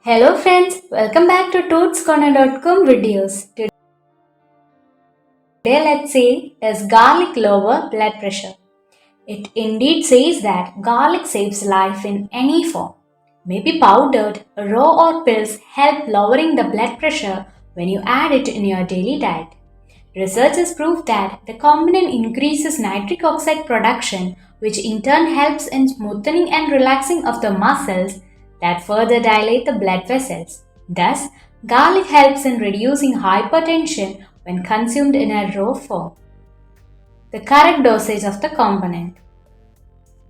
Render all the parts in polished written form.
Hello friends, welcome back to tootscorner.com videos. Today let's see, does garlic lower blood pressure? It indeed says that garlic saves life in any form. Maybe powdered, raw or pills help lowering the blood pressure when you add it in your daily diet. Researchers prove that the component increases nitric oxide production, which in turn helps in smoothing and relaxing of the muscles that further dilate the blood vessels. Thus, garlic helps in reducing hypertension when consumed in a raw form. The correct dosage of the component.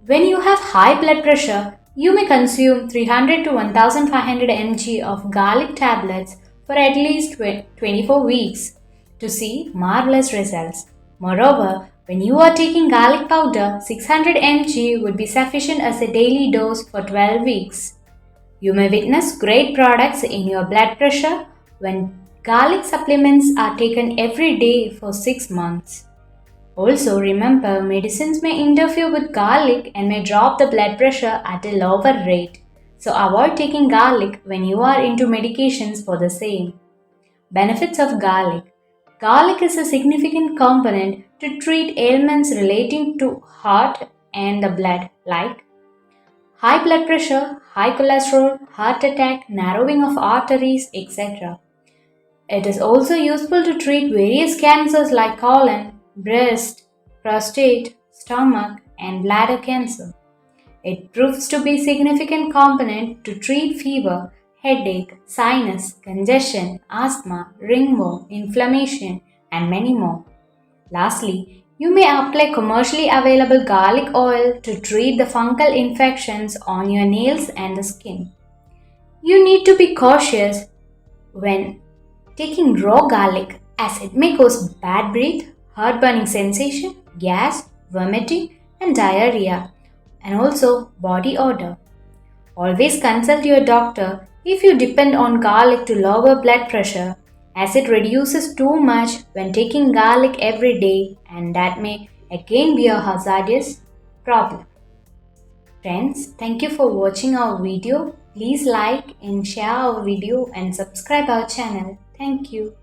When you have high blood pressure, you may consume 300 to 1500 mg of garlic tablets for at least 24 weeks to see marvelous results. Moreover, when you are taking garlic powder, 600 mg would be sufficient as a daily dose for 12 weeks. You may witness great products in your blood pressure when garlic supplements are taken every day for 6 months. Also, remember, medicines may interfere with garlic and may drop the blood pressure at a lower rate. So, avoid taking garlic when you are into medications for the same. Benefits of garlic. Garlic is a significant component to treat ailments relating to heart and the blood, like high blood pressure, high cholesterol, heart attack, narrowing of arteries, etc. It is also useful to treat various cancers like colon, breast, prostate, stomach, and bladder cancer. It proves to be a significant component to treat fever, headache, sinus, congestion, asthma, ringworm, inflammation, and many more. Lastly, you may apply commercially available garlic oil to treat the fungal infections on your nails and the skin. You need to be cautious when taking raw garlic as it may cause bad breath, heart-burning sensation, gas, vomiting, and diarrhea, and also body odor. Always consult your doctor if you depend on garlic to lower blood pressure, as it reduces too much when taking garlic every day, and that may again be a hazardous problem. Friends, thank you for watching our video. Please like and share our video and subscribe our channel. Thank you.